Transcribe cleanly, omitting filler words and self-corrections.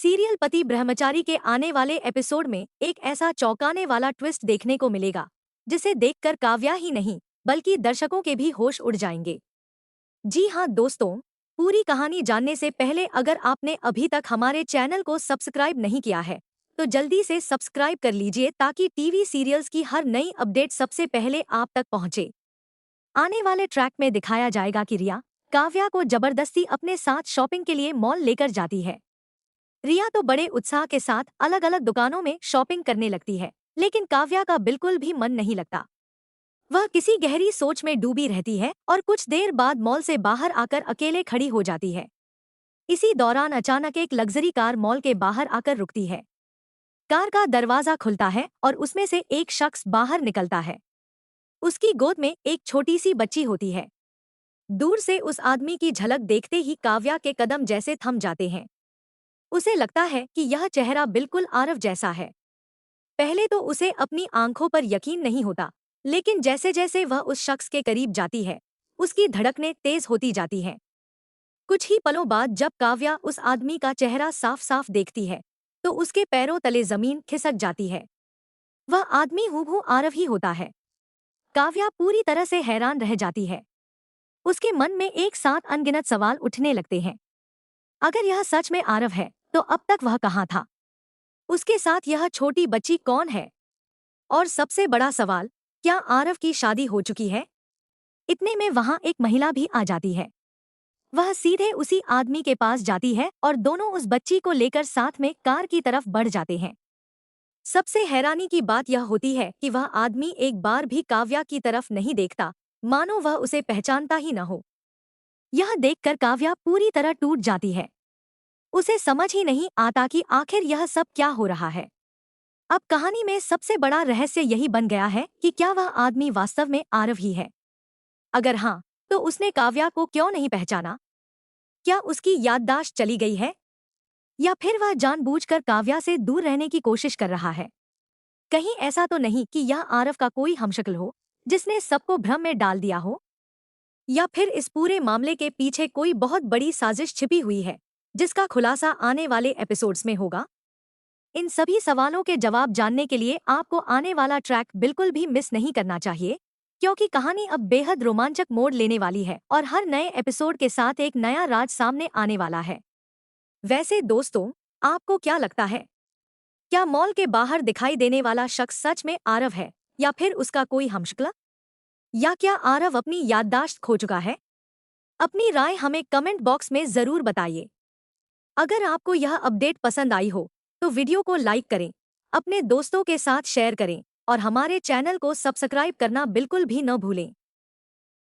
Serial पति ब्रह्मचारी के आने वाले एपिसोड में एक ऐसा चौंकाने वाला ट्विस्ट देखने को मिलेगा जिसे देखकर काव्या ही नहीं बल्कि दर्शकों के भी होश उड़ जाएंगे। जी हाँ दोस्तों, पूरी कहानी जानने से पहले अगर आपने अभी तक हमारे चैनल को सब्सक्राइब नहीं किया है तो जल्दी से सब्सक्राइब कर लीजिए ताकि टीवी सीरियल्स की हर नई अपडेट सबसे पहले आप तक पहुंचे। आने वाले ट्रैक में दिखाया जाएगा कि रिया काव्या को जबरदस्ती अपने साथ शॉपिंग के लिए मॉल लेकर जाती है। रिया तो बड़े उत्साह के साथ अलग अलग दुकानों में शॉपिंग करने लगती है, लेकिन काव्या का बिल्कुल भी मन नहीं लगता। वह किसी गहरी सोच में डूबी रहती है और कुछ देर बाद मॉल से बाहर आकर अकेले खड़ी हो जाती है। इसी दौरान अचानक एक लग्जरी कार मॉल के बाहर आकर रुकती है। कार का दरवाजा खुलता है और उसमें से एक शख्स बाहर निकलता है। उसकी गोद में एक छोटी सी बच्ची होती है। दूर से उस आदमी की झलक देखते ही काव्या के कदम जैसे थम जाते हैं। उसे लगता है कि यह चेहरा बिल्कुल आरव जैसा है। पहले तो उसे अपनी आंखों पर यकीन नहीं होता, लेकिन जैसे जैसे वह उस शख्स के करीब जाती है उसकी धड़कनें तेज होती जाती हैं। कुछ ही पलों बाद जब काव्या उस आदमी का चेहरा साफ साफ देखती है तो उसके पैरों तले जमीन खिसक जाती है। वह आदमी हूबहू आरव ही होता है। काव्या पूरी तरह से हैरान रह जाती है। उसके मन में एक साथ अनगिनत सवाल उठने लगते हैं। अगर यह सच में आरव है तो अब तक वह कहाँ था? उसके साथ यह छोटी बच्ची कौन है? और सबसे बड़ा सवाल, क्या आरव की शादी हो चुकी है? इतने में वहां एक महिला भी आ जाती है। वह सीधे उसी आदमी के पास जाती है और दोनों उस बच्ची को लेकर साथ में कार की तरफ बढ़ जाते हैं। सबसे हैरानी की बात यह होती है कि वह आदमी एक बार भी काव्या की तरफ नहीं देखता, मानो वह उसे पहचानता ही न हो। यह देखकर काव्या पूरी तरह टूट जाती है। उसे समझ ही नहीं आता कि आखिर यह सब क्या हो रहा है। अब कहानी में सबसे बड़ा रहस्य यही बन गया है कि क्या वह आदमी वास्तव में आरव ही है? अगर हाँ, तो उसने काव्या को क्यों नहीं पहचाना? क्या उसकी याददाश्त चली गई है? या फिर वह जानबूझकर काव्या से दूर रहने की कोशिश कर रहा है? कहीं ऐसा तो नहीं कि यह आरव का कोई हमशक्ल हो जिसने सबको भ्रम में डाल दिया हो? या फिर इस पूरे मामले के पीछे कोई बहुत बड़ी साजिश छिपी हुई है जिसका खुलासा आने वाले एपिसोड्स में होगा? इन सभी सवालों के जवाब जानने के लिए आपको आने वाला ट्रैक बिल्कुल भी मिस नहीं करना चाहिए, क्योंकि कहानी अब बेहद रोमांचक मोड़ लेने वाली है और हर नए एपिसोड के साथ एक नया राज सामने आने वाला है। वैसे दोस्तों, आपको क्या लगता है? क्या मॉल के बाहर दिखाई देने वाला शख्स सच में आरव है या फिर उसका कोई हमशक्ल? या क्या आरव अपनी याददाश्त खो चुका है? अपनी राय हमें कमेंट बॉक्स में जरूर बताइए। अगर आपको यह अपडेट पसंद आई हो तो वीडियो को लाइक करें, अपने दोस्तों के साथ शेयर करें और हमारे चैनल को सब्सक्राइब करना बिल्कुल भी न भूलें।